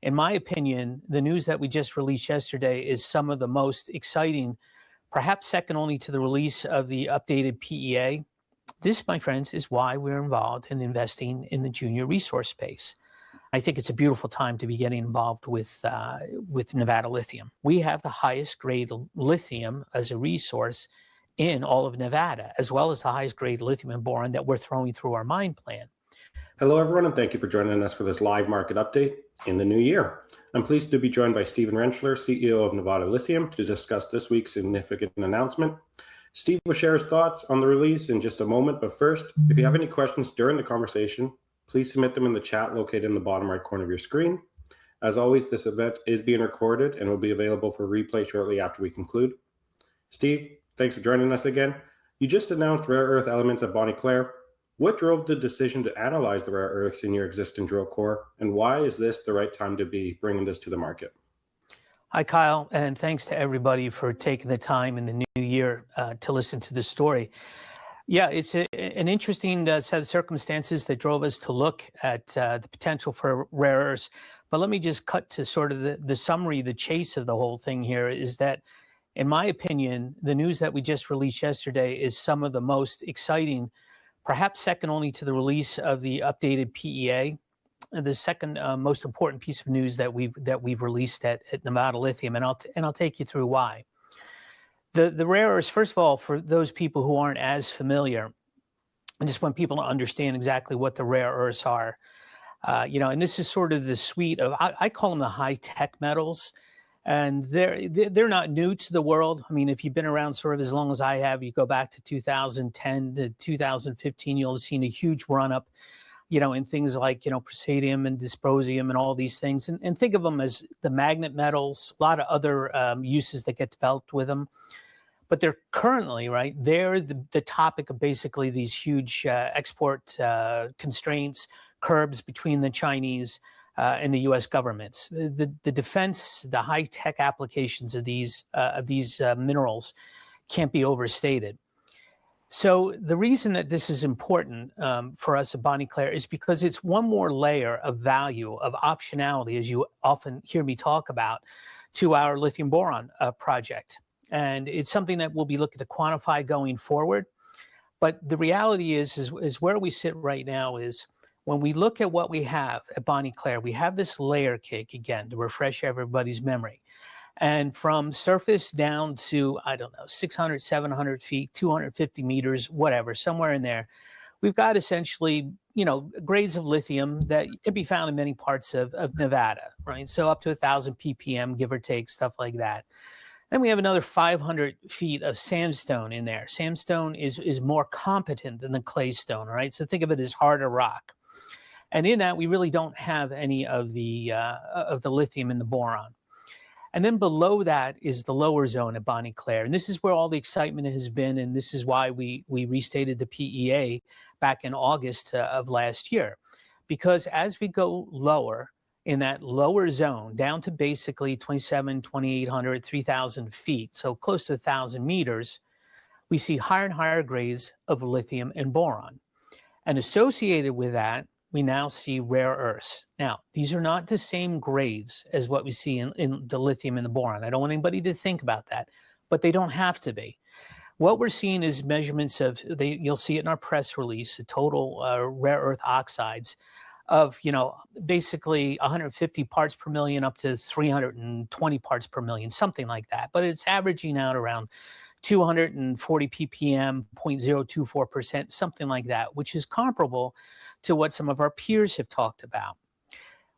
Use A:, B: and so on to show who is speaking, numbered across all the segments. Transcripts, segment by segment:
A: In my opinion, the news that we just released yesterday is some of the most exciting, perhaps second only to the release of the updated PEA. This, my friends, is why we're involved in investing in the junior resource space. I think it's a beautiful time to be getting involved with Nevada Lithium. We have the highest grade lithium as a resource in all of Nevada, as well as the highest grade lithium and boron that we're throwing through our mine plan.
B: Hello, everyone, and thank you for joining us for this live market update in the new year. I'm pleased to be joined by Stephen Rentschler, CEO of Nevada Lithium, to discuss this week's significant announcement. Steve will share his thoughts on the release in just a moment, but first, if you have any questions during the conversation, please submit them in the chat located in the bottom right corner of your screen. As always, this event is being recorded and will be available for replay shortly after we conclude. Steve, thanks for joining us again. You just announced rare earth elements at Bonnie Claire. What drove the decision to analyze the rare earths in your existing drill core, and why is this the right time to be bringing this to the market?
A: Hi, Kyle, and thanks to everybody for taking the time in the new year to listen to this story. Yeah, it's an interesting set of circumstances that drove us to look at the potential for rare earths. But let me just cut to sort of the summary, the chase of the whole thing here is that, in my opinion, the news that we just released yesterday is some of the most exciting, perhaps second only to the release of the updated PEA, the second most important piece of news that we've released at Nevada Lithium, and I'll take you through why. The rare earths, first of all, for those people who aren't as familiar, I just want people to understand exactly what the rare earths are. And this is sort of the suite of, I call them the high-tech metals, and they're not new to the world. I mean, if you've been around sort of as long as I have, you go back to 2010 to 2015, you'll have seen a huge run-up, in things like, praseodymium and dysprosium and all these things. And think of them as the magnet metals, a lot of other uses that get developed with them. But they're currently, right, they're the topic of basically these huge export constraints, curbs between the Chinese and the U.S. governments. The defense, the high-tech applications of these minerals can't be overstated. So the reason that this is important for us at Bonnie Claire is because it's one more layer of value, of optionality, as you often hear me talk about, to our lithium boron project. And it's something that we'll be looking to quantify going forward. But the reality is where we sit right now is when we look at what we have at Bonnie Claire, we have this layer cake, again, to refresh everybody's memory. And from surface down to, 600, 700 feet, 250 meters, whatever, somewhere in there, we've got essentially, grades of lithium that can be found in many parts of Nevada, right? So up to 1,000 ppm, give or take, stuff like that. Then we have another 500 feet of sandstone in there. Sandstone is more competent than the clay stone, right? So think of it as harder rock. And in that, we really don't have any of the lithium and the boron. And then below that is the lower zone at Bonnie Claire. And this is where all the excitement has been. And this is why we restated the PEA back in August of last year. Because as we go lower in that lower zone, down to basically 2,800, 3,000 feet, so close to 1,000 meters, we see higher and higher grades of lithium and boron. And associated with that, we now see rare earths. Now, these are not the same grades as what we see in the lithium and the boron. I don't want anybody to think about that, but they don't have to be. What we're seeing is measurements of, you'll see it in our press release, the total rare earth oxides of, basically 150 parts per million up to 320 parts per million, something like that. But it's averaging out around 240 ppm, 0.024%, something like that, which is comparable to what some of our peers have talked about.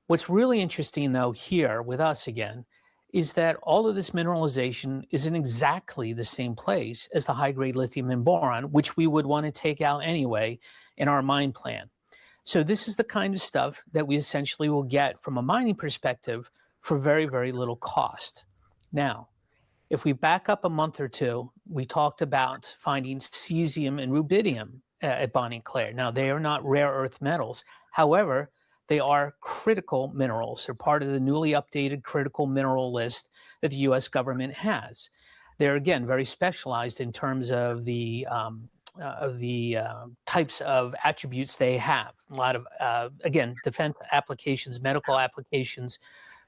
A: What's really interesting, though, here with us again, is that all of this mineralization is in exactly the same place as the high-grade lithium and boron, which we would want to take out anyway in our mine plan. So this is the kind of stuff that we essentially will get from a mining perspective for very, very little cost. Now, if we back up a month or two, we talked about finding cesium and rubidium at Bonnie Claire. Now, they are not rare earth metals. However, they are critical minerals. They're part of the newly updated critical mineral list that the U.S. government has. They're, again, very specialized in terms of the types of attributes they have. A lot of, again, defense applications, medical applications,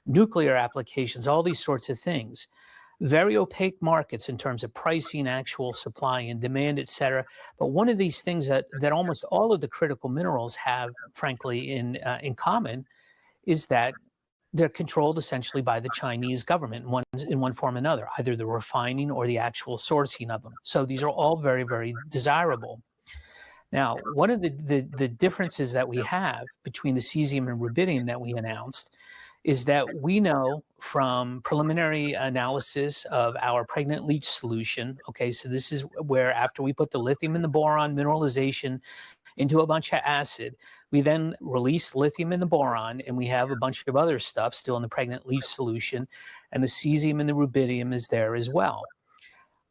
A: nuclear applications, all these sorts of things. Very opaque markets in terms of pricing, actual supply and demand, et cetera. But one of these things that almost all of the critical minerals have, frankly, in common is that they're controlled essentially by the Chinese government in one form or another, either the refining or the actual sourcing of them. So these are all very, very desirable. Now, one of the differences that we have between the cesium and rubidium that we announced is that we know from preliminary analysis of our pregnant leach solution, okay, so this is where after we put the lithium and the boron mineralization into a bunch of acid, we then release lithium and the boron, and we have a bunch of other stuff still in the pregnant leach solution, and the cesium and the rubidium is there as well.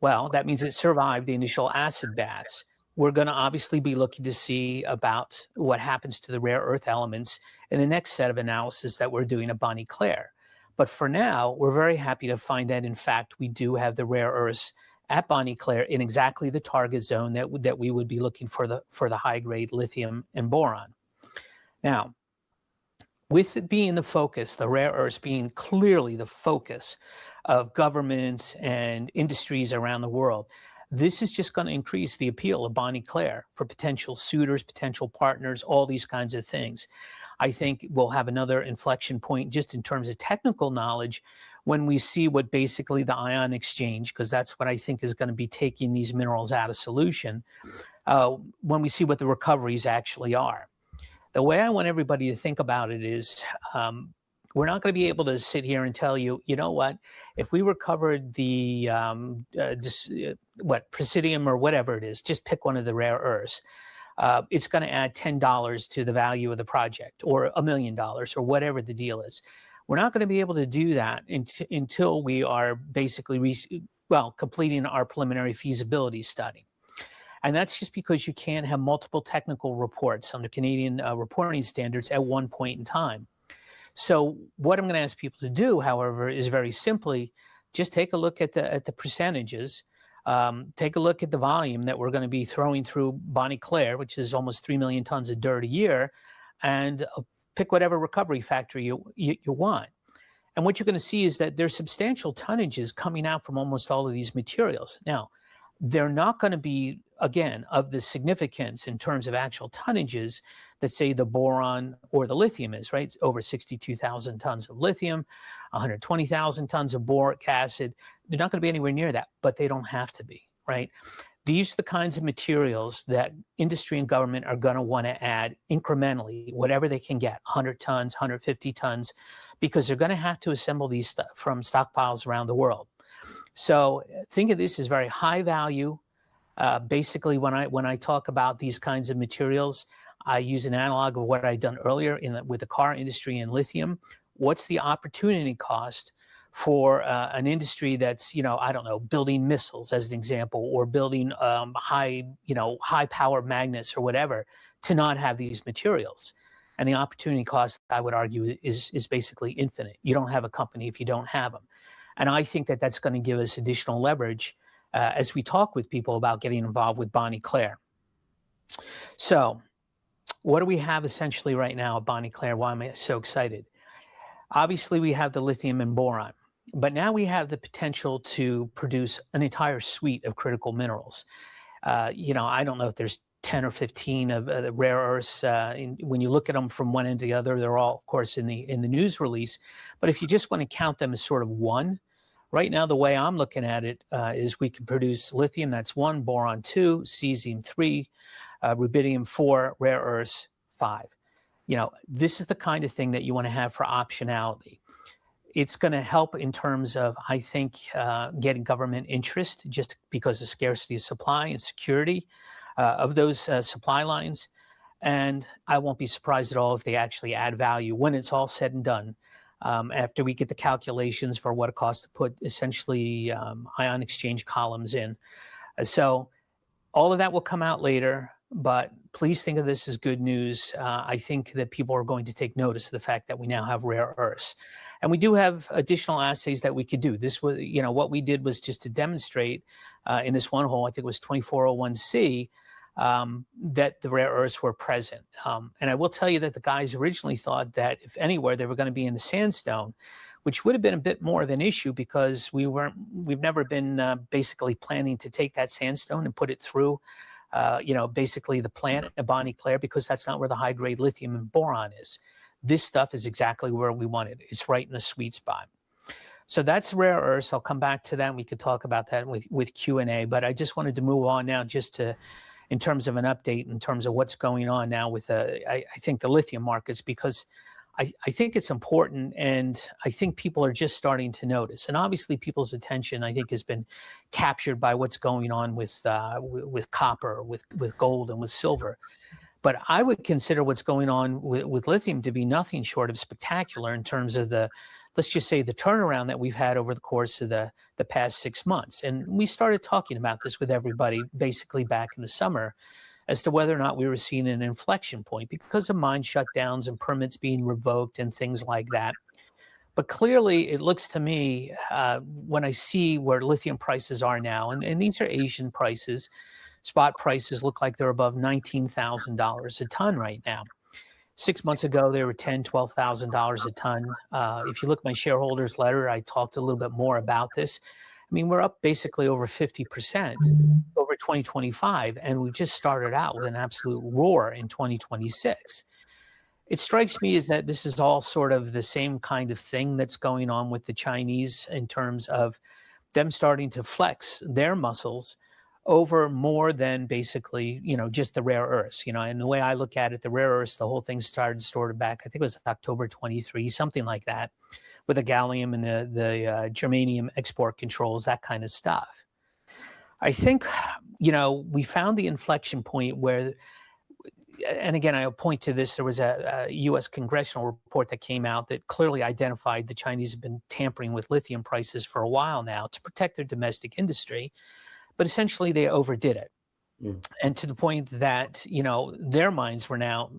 A: Well, that means it survived the initial acid baths. We're going to obviously be looking to see about what happens to the rare earth elements in the next set of analysis that we're doing at Bonnie Claire. But for now, we're very happy to find that, in fact, we do have the rare earths at Bonnie Claire in exactly the target zone that we would be looking for the high-grade lithium and boron. Now, with it being the focus, the rare earths being clearly the focus of governments and industries around the world, this is just going to increase the appeal of Bonnie Claire for potential suitors, potential partners, all these kinds of things. I think we'll have another inflection point just in terms of technical knowledge when we see what basically the ion exchange, because that's what I think is going to be taking these minerals out of solution, when we see what the recoveries actually are. The way I want everybody to think about it is we're not going to be able to sit here and tell you, you know what, if we recovered the presidium or whatever it is, just pick one of the rare earths, it's going to add $10 to the value of the project or $1 million or whatever the deal is. We're not going to be able to do that until we are basically, completing our preliminary feasibility study. And that's just because you can't have multiple technical reports under Canadian reporting standards at one point in time. So what I'm going to ask people to do, however, is very simply just take a look at the percentages, take a look at the volume that we're going to be throwing through Bonnie Claire, which is almost 3 million tons of dirt a year, and pick whatever recovery factor you want. And what you're going to see is that there's substantial tonnages coming out from almost all of these materials. Now, they're not going to be, again, of the significance in terms of actual tonnages that, say, the boron or the lithium is, right? It's over 62,000 tons of lithium, 120,000 tons of boric acid. They're not going to be anywhere near that, but they don't have to be, right? These are the kinds of materials that industry and government are going to want to add incrementally, whatever they can get, 100 tons, 150 tons, because they're going to have to assemble these stuff from stockpiles around the world. So think of this as very high value. Basically, when I talk about these kinds of materials, I use an analog of what I'd done earlier with the car industry and lithium. What's the opportunity cost for an industry that's, I don't know, building missiles as an example, or building high power magnets or whatever, to not have these materials? And the opportunity cost, I would argue, is basically infinite. You don't have a company if you don't have them. And I think that that's going to give us additional leverage as we talk with people about getting involved with Bonnie Claire. So what do we have essentially right now at Bonnie Claire? Why am I so excited? Obviously, we have the lithium and boron, but now we have the potential to produce an entire suite of critical minerals. I don't know if there's 10 or 15 of the rare earths. When you look at them from one end to the other, they're all, of course, in the news release. But if you just want to count them as sort of one, right now, the way I'm looking at it is we can produce lithium, that's 1, boron 2, cesium 3, rubidium 4, rare earths 5. This is the kind of thing that you want to have for optionality. It's going to help in terms of, I think, getting government interest just because of scarcity of supply and security of those supply lines. And I won't be surprised at all if they actually add value when it's all said and done. After we get the calculations for what it costs to put essentially ion exchange columns in. So all of that will come out later, but please think of this as good news. I think that people are going to take notice of the fact that we now have rare earths. And we do have additional assays that we could do. This was, what we did was just to demonstrate in this one hole, I think it was 2401C, that the rare earths were present. And I will tell you that the guys originally thought that if anywhere, they were going to be in the sandstone, which would have been a bit more of an issue because we've never been basically planning to take that sandstone and put it through, basically the plant at Bonnie Claire, because that's not where the high grade lithium and boron is. This stuff is exactly where we want it. It's right in the sweet spot. So that's rare earths. I'll come back to that. And we could talk about that with Q&A, but I just wanted to move on now just to, in terms of an update, in terms of what's going on now with, I think, the lithium markets, because I think it's important, and I think people are just starting to notice. And obviously people's attention, I think, has been captured by what's going on with copper, with gold, and with silver. But I would consider what's going on with lithium to be nothing short of spectacular in terms of the, let's just say, the turnaround that we've had over the course of the past 6 months. And we started talking about this with everybody basically back in the summer as to whether or not we were seeing an inflection point because of mine shutdowns and permits being revoked and things like that. But clearly, it looks to me, when I see where lithium prices are now, and these are Asian prices, spot prices look like they're above $19,000 a ton right now. 6 months ago, they were $10,000, $12,000 a ton. If you look at my shareholders letter, I talked a little bit more about this. I mean, we're up basically over 50% over 2025, and we've just started out with an absolute roar in 2026. It strikes me as that this is all sort of the same kind of thing that's going on with the Chinese in terms of them starting to flex their muscles over more than basically, just the rare earths, and the way I look at it, the rare earths, the whole thing started back, I think it was October 23, something like that, with the gallium and the germanium export controls, that kind of stuff. I think, we found the inflection point where, and again, I'll point to this, there was a U.S. congressional report that came out that clearly identified the Chinese have been tampering with lithium prices for a while now to protect their domestic industry. But essentially, they overdid it. And to the point that, their mines were now,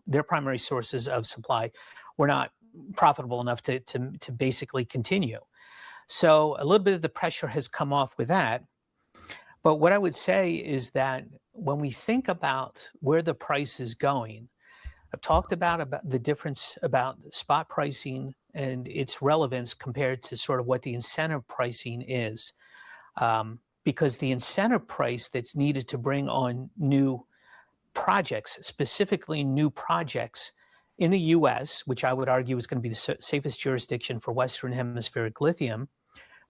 A: their primary sources of supply were not profitable enough to basically continue. So a little bit of the pressure has come off with that. But what I would say is that when we think about where the price is going, I've talked about the difference about spot pricing and its relevance compared to sort of what the incentive pricing is. Because the incentive price that's needed to bring on new projects, specifically new projects in the U.S., which I would argue is going to be the safest jurisdiction for Western hemispheric lithium,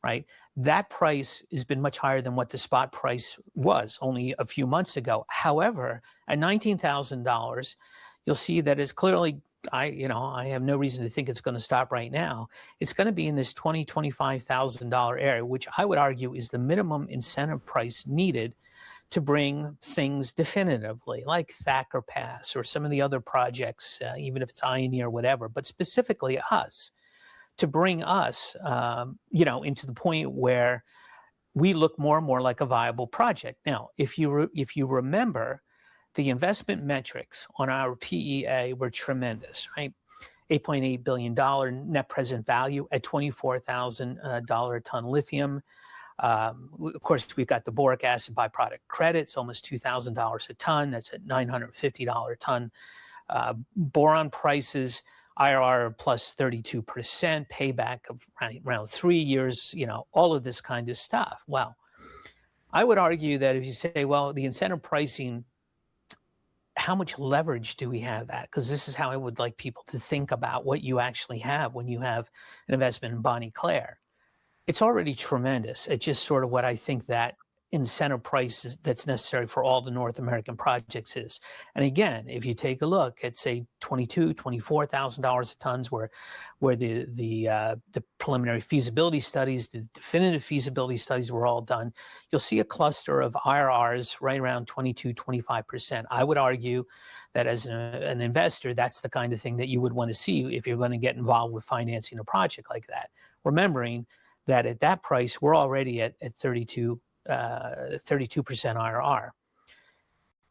A: right? That price has been much higher than what the spot price was only a few months ago. However, at $19,000, you'll see that it's clearly, I have no reason to think it's going to stop right now. It's going to be in this $20,000, $25,000 area, which I would argue is the minimum incentive price needed to bring things definitively, like Thacker Pass or some of the other projects, even if it's Ione or whatever, but specifically us, to bring us, into the point where we look more and more like a viable project. Now, if you remember, the investment metrics on our PEA were tremendous, right? $8.8 billion net present value at $24,000 a ton lithium. Of course, we've got the boric acid byproduct credits, almost $2,000 a ton. That's at $950 a ton. Boron prices, IRR plus 32%, payback of around 3 years, all of this kind of stuff. Well, I would argue that if you say, well, the incentive pricing, how much leverage do we have that? Because this is how I would like people to think about what you actually have when you have an investment in Bonnie Claire. It's already tremendous. It's just sort of what I think that incentive price is, that's necessary for all the North American projects is. And again, if you take a look at, say, $22,000, $24,000 a tons, where the preliminary feasibility studies, the definitive feasibility studies were all done, you'll see a cluster of IRRs right around 22, 25%. I would argue that as an investor, that's the kind of thing that you would want to see if you're going to get involved with financing a project like that. Remembering that at that price, we're already at 32% IRR.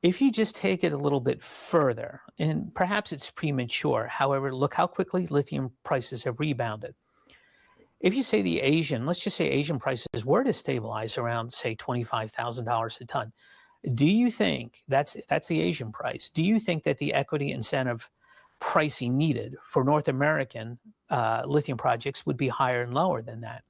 A: If you just take it a little bit further, and perhaps it's premature, however, look how quickly lithium prices have rebounded. If you say let's just say Asian prices were to stabilize around, say, $25,000 a ton, Do you think that's the Asian price? Do you think that the equity incentive pricing needed for North American lithium projects would be higher and lower than that?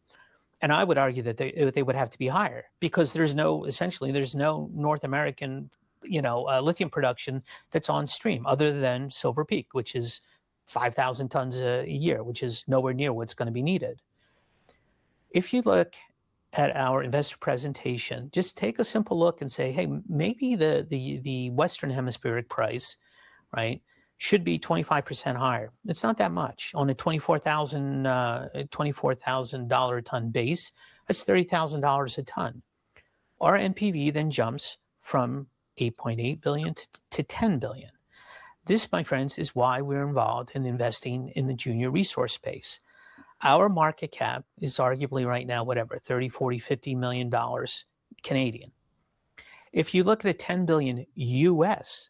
A: And I would argue that they would have to be higher, because essentially there's no North American, lithium production that's on stream other than Silver Peak, which is 5,000 tons a year, which is nowhere near what's going to be needed. If you look at our investor presentation, just take a simple look and say, hey, maybe the Western Hemispheric price, right, should be 25% higher. It's not that much. On a $24,000 a ton base, that's $30,000 a ton. Our NPV then jumps from 8.8 billion to 10 billion. This, my friends, is why we're involved in investing in the junior resource space. Our market cap is arguably right now, whatever, 30, 40, 50 million dollars Canadian. If you look at a 10 billion US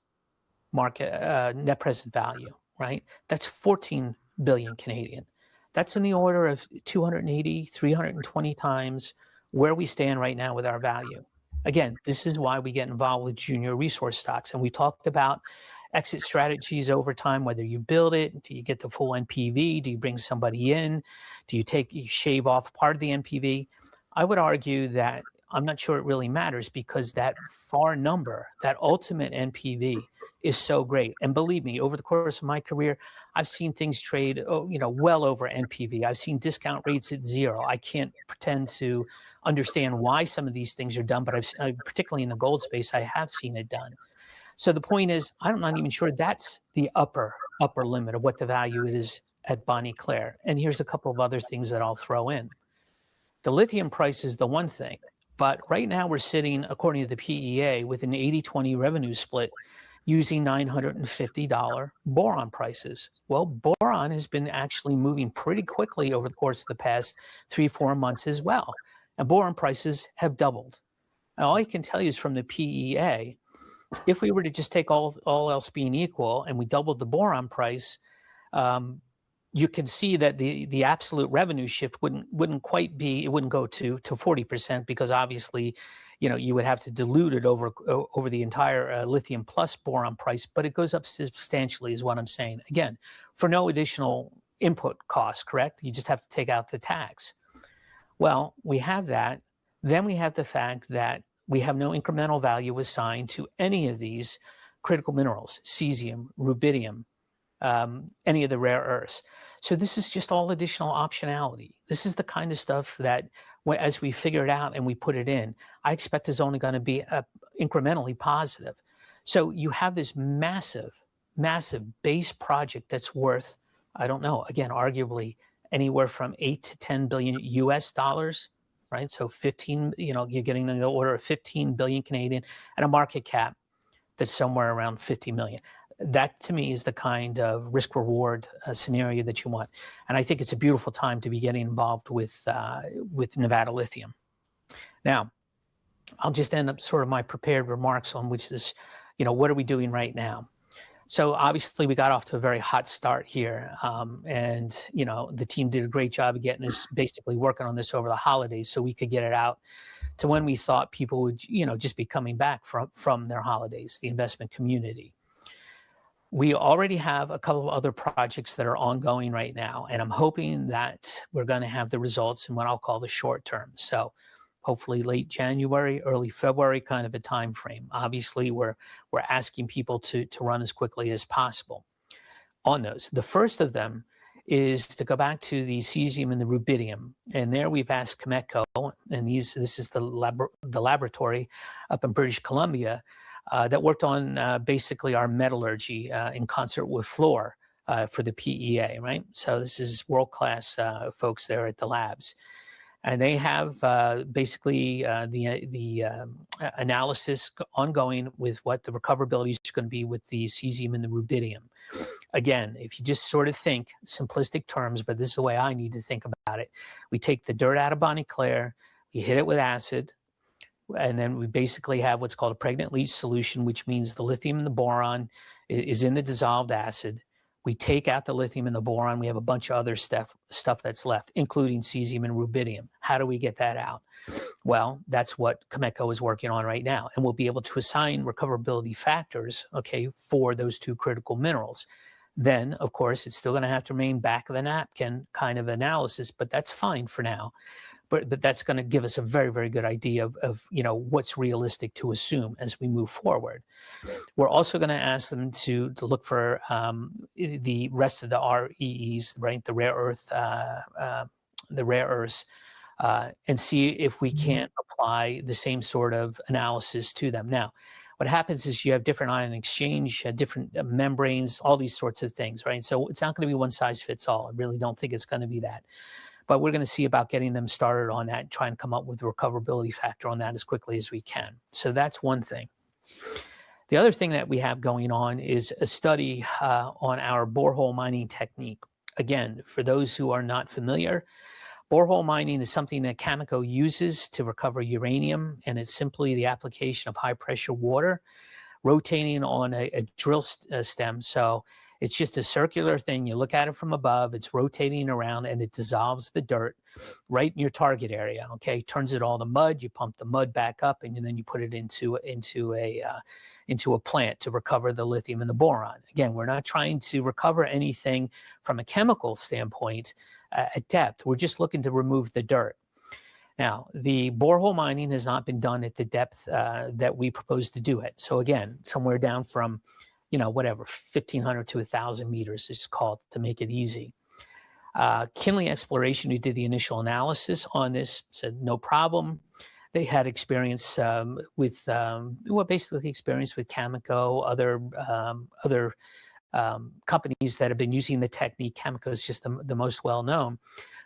A: market net present value, right, that's 14 billion Canadian. That's in the order of 280, 320 times where we stand right now with our value. Again, this is why we get involved with junior resource stocks. And we talked about exit strategies over time, whether you build it, do you get the full NPV? Do you bring somebody in? Do you shave off part of the NPV? I would argue that I'm not sure it really matters, because that far number, that ultimate NPV is so great. And believe me, over the course of my career, I've seen things trade, well over NPV. I've seen discount rates at zero. I can't pretend to understand why some of these things are done, but particularly in the gold space, I have seen it done. So the point is, I'm not even sure that's the upper limit of what the value is at Bonnie Claire. And here's a couple of other things that I'll throw in. The lithium price is the one thing, but right now we're sitting, according to the PEA, with an 80-20 revenue split using $950 boron prices. Well, boron has been actually moving pretty quickly over the course of the past 3-4 months as well. And boron prices have doubled. And all I can tell you is from the PEA, if we were to just take all else being equal and we doubled the boron price, you can see that the absolute revenue shift wouldn't quite be, it wouldn't go to 40%, because obviously, you would have to dilute it over the entire lithium plus boron price, but it goes up substantially is what I'm saying. Again, for no additional input costs, correct? You just have to take out the tax. Well, we have that. Then we have the fact that we have no incremental value assigned to any of these critical minerals, cesium, rubidium, any of the rare earths. So this is just all additional optionality. This is the kind of stuff that, as we figure it out and we put it in, I expect is only going to be incrementally positive. So you have this massive, massive base project that's worth, I don't know, again, arguably anywhere from 8 to 10 billion US dollars, right? So 15, you're getting in the order of 15 billion Canadian, and a market cap that's somewhere around 50 million. That to me is the kind of risk reward scenario that you want. And I think it's a beautiful time to be getting involved with Nevada Lithium. Now, I'll just end up sort of my prepared remarks on which is, what are we doing right now? So obviously we got off to a very hot start here. And, the team did a great job of getting us basically working on this over the holidays so we could get it out to when we thought people would, just be coming back from their holidays, the investment community. We already have a couple of other projects that are ongoing right now, and I'm hoping that we're going to have the results in what I'll call the short term. So hopefully late January, early February kind of a time frame. Obviously, we're asking people to run as quickly as possible on those. The first of them is to go back to the cesium and the rubidium. And there we've asked Cameco, and this is the laboratory up in British Columbia, that worked on basically our metallurgy in concert with Fluor for the PEA, right? So this is world-class folks there at the labs. And they have basically the analysis ongoing with what the recoverability is going to be with the cesium and the rubidium. Again, if you just sort of think simplistic terms, but this is the way I need to think about it. We take the dirt out of Bonnie Claire, we hit it with acid, and then we basically have what's called a pregnant leach solution, which means the lithium and the boron is in the dissolved acid. We take out the lithium and the boron. We have a bunch of other stuff that's left, including cesium and rubidium. How do we get that out? Well, that's what Cameco is working on right now, and we'll be able to assign recoverability factors, okay, for those two critical minerals. Then, of course, it's still going to have to remain back of the napkin kind of analysis, but that's fine for now. But that's going to give us a very, very good idea of what's realistic to assume as we move forward. We're also going to ask them to look for the rest of the REEs, right, the rare earths, and see if we can't apply the same sort of analysis to them. Now, what happens is you have different ion exchange, different membranes, all these sorts of things, right? So it's not going to be one size fits all. I really don't think it's going to be that. But we're going to see about getting them started on that and try and come up with a recoverability factor on that as quickly as we can. So that's one thing. The other thing that we have going on is a study on our borehole mining technique. Again, for those who are not familiar, borehole mining is something that Cameco uses to recover uranium, and it's simply the application of high-pressure water rotating on a drill stem. So it's just a circular thing. You look at it from above, it's rotating around, and it dissolves the dirt right in your target area, okay? Turns it all to mud, you pump the mud back up, and then you put it into a plant to recover the lithium and the boron. Again, we're not trying to recover anything from a chemical standpoint at depth. We're just looking to remove the dirt. Now, the borehole mining has not been done at the depth that we propose to do it. So again, somewhere down from, 1,500 to 1,000 meters is called, to make it easy. Kinley Exploration, who did the initial analysis on this, said no problem. They had experience basically experience with Cameco, other companies that have been using the technique. Cameco is just the most well-known.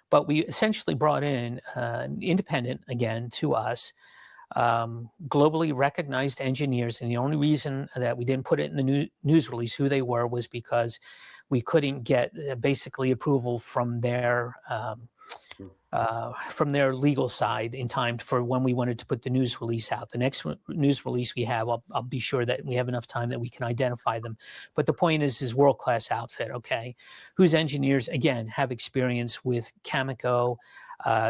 A: But we essentially brought in independent, again, to us, globally recognized engineers. And the only reason that we didn't put it in the news release who they were was because we couldn't get basically approval from their legal side in time for when we wanted to put the news release out. The next news release we have, I'll be sure that we have enough time that we can identify them. But the point is world-class outfit, okay, whose engineers, again, have experience with Cameco,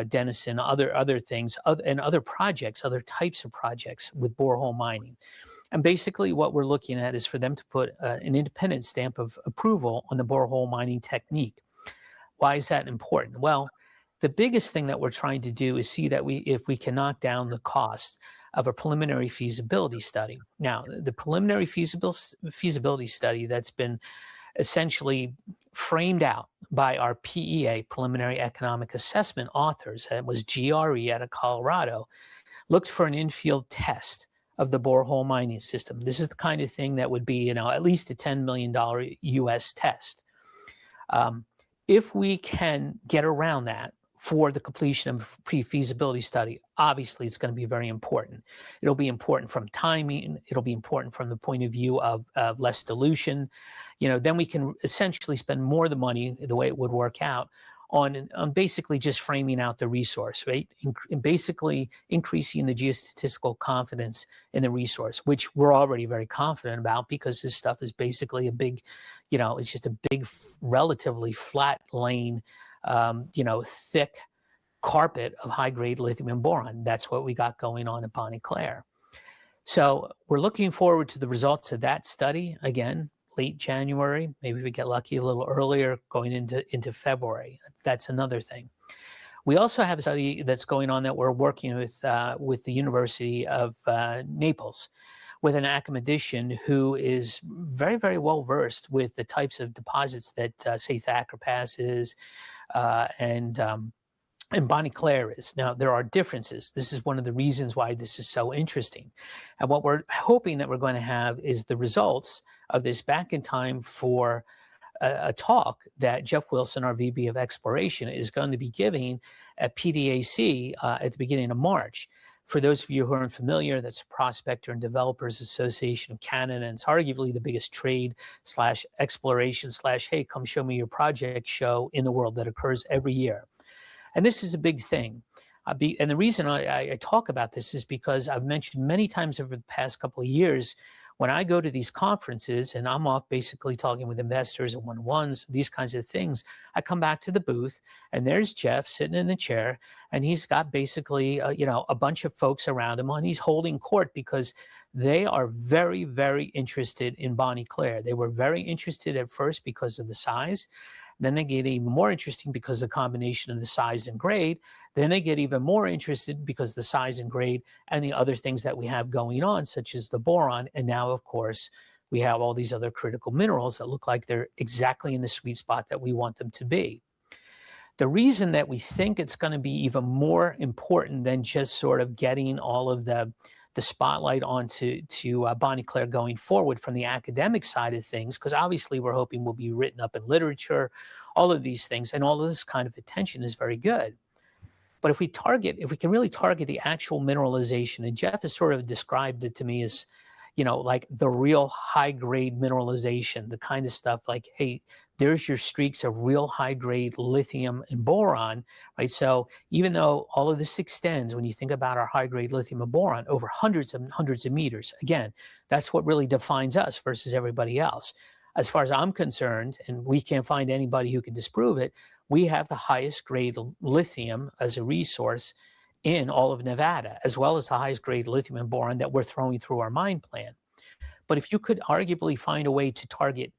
A: Denison, other things, and other projects, other types of projects with borehole mining. And basically what we're looking at is for them to put an independent stamp of approval on the borehole mining technique. Why is that important? Well, the biggest thing that we're trying to do is see that if we can knock down the cost of a preliminary feasibility study. Now, the preliminary feasibility study that's been essentially framed out by our PEA, Preliminary Economic Assessment authors, that was GRE out of Colorado, looked for an in-field test of the borehole mining system. This is the kind of thing that would be, at least a $10 million US test. If we can get around that for the completion of pre-feasibility study, obviously it's going to be very important. It'll be important from timing. It'll be important from the point of view of less dilution. Then we can essentially spend more of the money, the way it would work out, on basically just framing out the resource, right? And basically increasing the geostatistical confidence in the resource, which we're already very confident about because this stuff is basically a big, it's just a big, relatively flat lane, thick carpet of high-grade lithium and boron. That's what we got going on at Bonnie Claire. So we're looking forward to the results of that study, again, late January. Maybe we get lucky a little earlier going into February. That's another thing. We also have a study that's going on that we're working with the University of Naples, with an academician who is very, very well versed with the types of deposits that, say, Thacker Pass is, and Bonnie Claire is. Now, there are differences. This is one of the reasons why this is so interesting. And what we're hoping that we're going to have is the results of this back in time for a talk that Jeff Wilson, our VP of Exploration, is going to be giving at PDAC at the beginning of March. For those of you who aren't familiar, that's Prospector and Developers Association of Canada, and it's arguably the biggest trade / exploration / hey, come show me your project show in the world that occurs every year. And this is a big thing. And the reason I talk about this is because I've mentioned many times over the past couple of years, when I go to these conferences and I'm off basically talking with investors and one-on-ones, these kinds of things, I come back to the booth and there's Jeff sitting in the chair, and he's got basically, a bunch of folks around him, and he's holding court because they are very, very interested in Bonnie Claire. They were very interested at first because of the size. Then they get even more interesting because of the combination of the size and grade. Then they get even more interested because the size and grade and the other things that we have going on, such as the boron. And now, of course, we have all these other critical minerals that look like they're exactly in the sweet spot that we want them to be. The reason that we think it's going to be even more important than just sort of getting all of the spotlight onto Bonnie Claire going forward from the academic side of things, because obviously we're hoping will be written up in literature, all of these things, and all of this kind of attention is very good. But if we can really target the actual mineralization, and Jeff has sort of described it to me as, like the real high grade mineralization, the kind of stuff like, hey, there's your streaks of real high grade lithium and boron, right? So even though all of this extends, when you think about our high grade lithium and boron over hundreds and hundreds of meters, again, that's what really defines us versus everybody else. As far as I'm concerned, and we can't find anybody who can disprove it, we have the highest grade lithium as a resource in all of Nevada, as well as the highest grade lithium and boron that we're throwing through our mine plan. But if you could arguably find a way to target,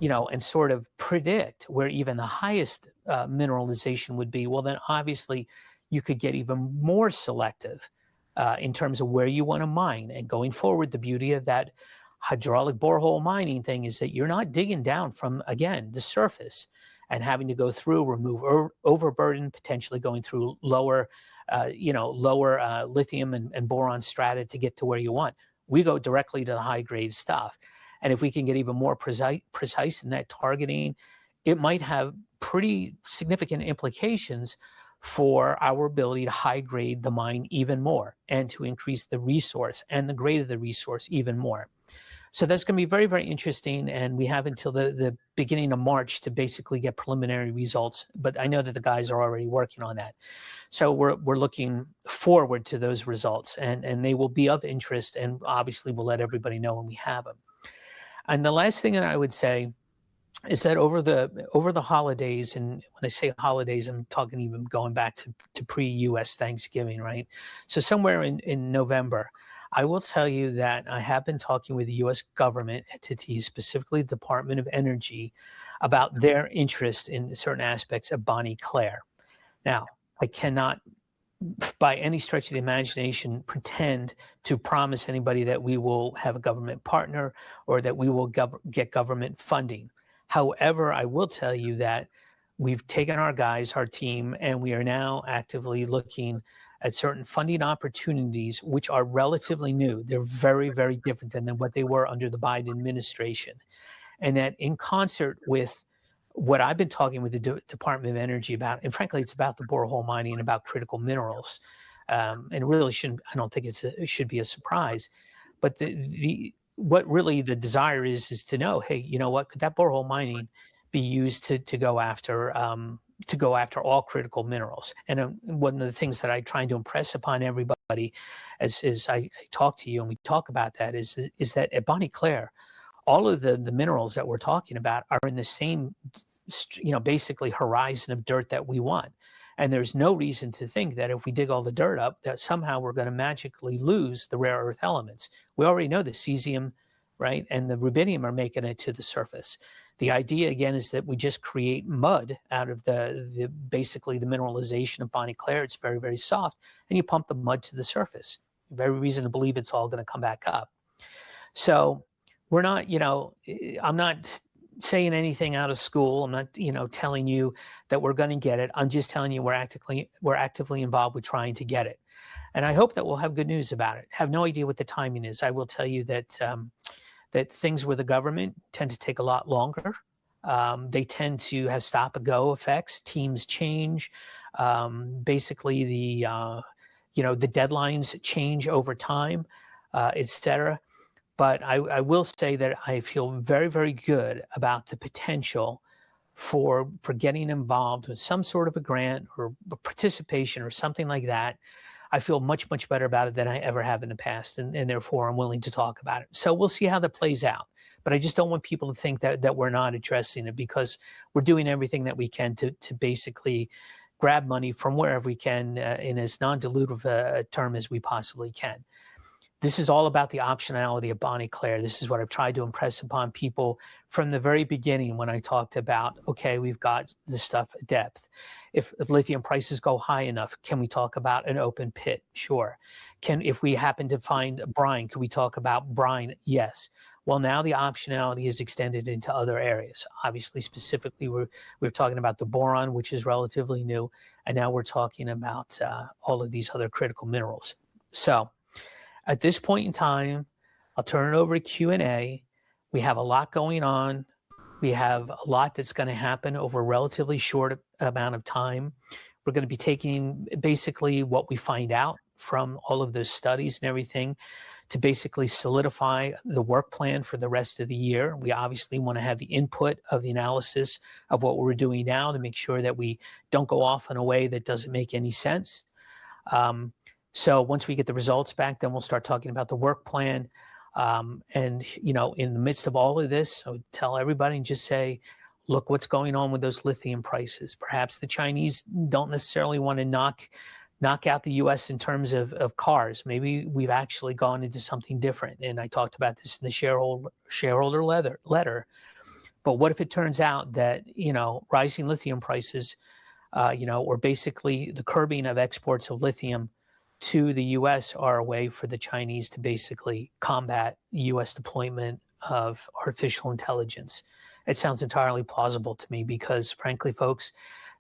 A: and sort of predict where even the highest mineralization would be, well, then obviously you could get even more selective in terms of where you want to mine. And going forward, the beauty of that hydraulic borehole mining thing is that you're not digging down from, again, the surface and having to go through, remove overburden, potentially going through lower lithium and boron strata to get to where you want. We go directly to the high grade stuff. And if we can get even more precise in that targeting, it might have pretty significant implications for our ability to high grade the mine even more and to increase the resource and the grade of the resource even more. So that's going to be very, very interesting. And we have until the beginning of March to basically get preliminary results. But I know that the guys are already working on that. So we're looking forward to those results, and they will be of interest. And obviously, we'll let everybody know when we have them. And the last thing that I would say is that over the holidays, and when I say holidays, I'm talking even going back to pre-US Thanksgiving, right? So somewhere in November, I will tell you that I have been talking with the US government entities, specifically the Department of Energy, about their interest in certain aspects of Bonnie Claire. Now, I cannot by any stretch of the imagination pretend to promise anybody that we will have a government partner or that we will get government funding. However, I will tell you that we've taken our guys, our team, and we are now actively looking at certain funding opportunities, which are relatively new. They're very, very different than what they were under the Biden administration. And that in concert with what I've been talking with the Department of Energy about, and frankly, it's about the borehole mining and about critical minerals. And really I don't think it should be a surprise. But what really the desire is to know, hey, you know what, could that borehole mining be used to go after all critical minerals? And one of the things that I try to impress upon everybody as I talk to you and we talk about that is that at Bonnie Claire, all of the minerals that we're talking about are in the same, basically horizon of dirt that we want. And there's no reason to think that if we dig all the dirt up, that somehow we're going to magically lose the rare earth elements. We already know the cesium, right, and the rubidium are making it to the surface. The idea, again, is that we just create mud out of basically the mineralization of Bonnie Claire. It's very, very soft, and you pump the mud to the surface. Very reason to believe it's all going to come back up. So we're not, I'm not saying anything out of school. I'm not, telling you that we're going to get it. I'm just telling you we're actively involved with trying to get it. And I hope that we'll have good news about it. Have no idea what the timing is. I will tell you that that things with the government tend to take a lot longer. They tend to have stop-and-go effects. Teams change. Basically, the deadlines change over time, et cetera. But I will say that I feel very, very good about the potential for getting involved with some sort of a grant or participation or something like that I feel much, much better about it than I ever have in the past. And therefore, I'm willing to talk about it. So we'll see how that plays out. But I just don't want people to think that we're not addressing it, because we're doing everything that we can to basically grab money from wherever we can in as non-dilutive a term as we possibly can. This is all about the optionality of Bonnie Claire. This is what I've tried to impress upon people from the very beginning when I talked about, okay, we've got this stuff at depth. If lithium prices go high enough, can we talk about an open pit? Sure. If we happen to find brine, can we talk about brine? Yes. Well, now the optionality is extended into other areas. Obviously, specifically, we're talking about the boron, which is relatively new, and now we're talking about all of these other critical minerals. So at this point in time, I'll turn it over to Q&A. We have a lot going on. We have a lot that's going to happen over a relatively short amount of time. We're going to be taking basically what we find out from all of those studies and everything to basically solidify the work plan for the rest of the year. We obviously want to have the input of the analysis of what we're doing now to make sure that we don't go off in a way that doesn't make any sense. So once we get the results back, then we'll start talking about the work plan. And, you know, in the midst of all of this, I would tell everybody and just say, look what's going on with those lithium prices. Perhaps the Chinese don't necessarily want to knock out the U.S. in terms of cars. Maybe we've actually gone into something different. And I talked about this in the shareholder letter. But what if it turns out that, you know, rising lithium prices, you know, or basically the curbing of exports of lithium to the U.S. are a way for the Chinese to basically combat U.S. deployment of artificial intelligence? It sounds entirely plausible to me because, frankly, folks,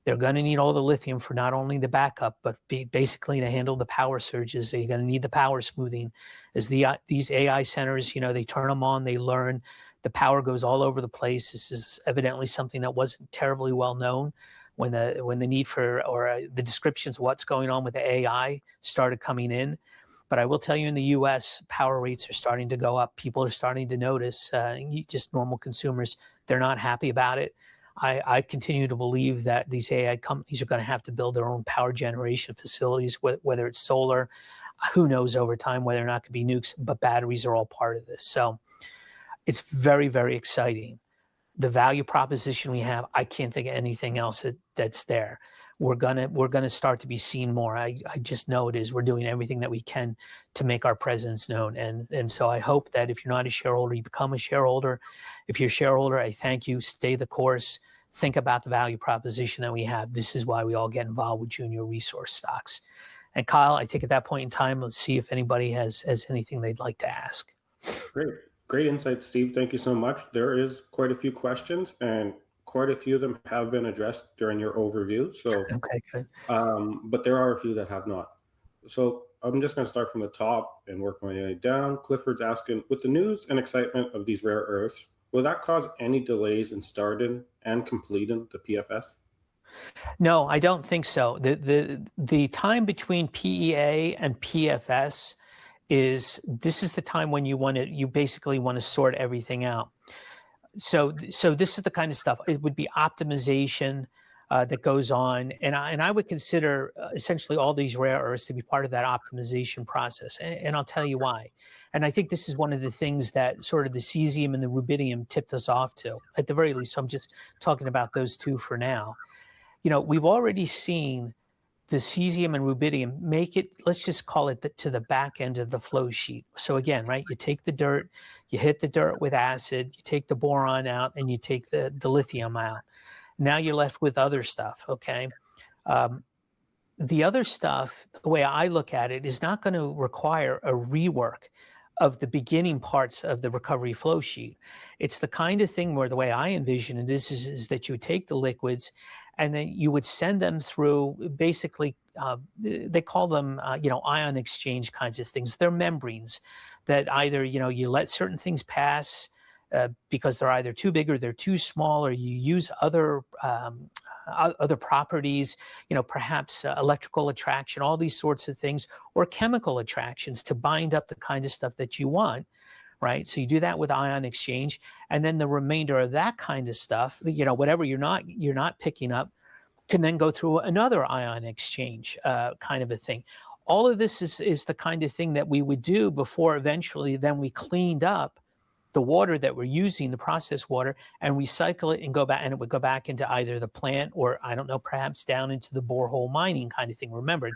A: they're going to need all the lithium for not only the backup, but basically to handle the power surges. They're going to need the power smoothing. As these AI centers, you know, they turn them on, they learn, the power goes all over the place. This is evidently something that wasn't terribly well known when the need for, or the descriptions of what's going on with the AI started coming in. But I will tell you, in the U.S., power rates are starting to go up. People are starting to notice, just normal consumers, they're not happy about it. I continue to believe that these AI companies are going to have to build their own power generation facilities, whether it's solar, who knows over time whether or not it could be nukes, but batteries are all part of this. So it's very, very exciting. The value proposition we have, I can't think of anything else that's there. We're gonna start to be seen more. I just know it is. We're doing everything that we can to make our presence known. And so I hope that if you're not a shareholder, you become a shareholder. If you're a shareholder, I thank you. Stay the course. Think about the value proposition that we have. This is why we all get involved with junior resource stocks. And Kyle, I think at that point in time, let's see if anybody has anything they'd like to ask.
B: Great insight, Steve. Thank you so much. There is quite a few questions, and quite a few of them have been addressed during your overview. So,
A: okay, good.
B: But there are a few that have not. So I'm just going to start from the top and work my way down. Clifford's asking, with the news and excitement of these rare earths, will that cause any delays in starting and completing the PFS?
A: No, I don't think so. The time between PEA and PFS this is the time when you basically want to sort everything out. So this is the kind of stuff. It would be optimization that goes on, and I would consider essentially all these rare earths to be part of that optimization process, and I'll tell you why. And I think this is one of the things that sort of the cesium and the rubidium tipped us off to, at the very least. So I'm just talking about those two for now. You know, we've already seen the cesium and rubidium make it, let's just call it to the back end of the flow sheet. So again, right, you take the dirt, you hit the dirt with acid, you take the boron out, and you take the lithium out. Now you're left with other stuff, okay? The other stuff, the way I look at it, is not going to require a rework of the beginning parts of the recovery flow sheet. It's the kind of thing where the way I envision it is that you would take the liquids and then you would send them through basically, they call them, ion exchange kinds of things. They're membranes that either, you let certain things pass because they're either too big or they're too small, or you use other properties, perhaps electrical attraction, all these sorts of things, or chemical attractions to bind up the kind of stuff that you want, right? So you do that with ion exchange, and then the remainder of that kind of stuff, whatever you're not picking up, can then go through another ion exchange kind of a thing. all of this is the kind of thing that we would do before eventually then we cleaned up the water that we're using, the processed water, and recycle it and go back, and it would go back into either the plant or, I don't know, perhaps down into the borehole mining kind of thing. Remember,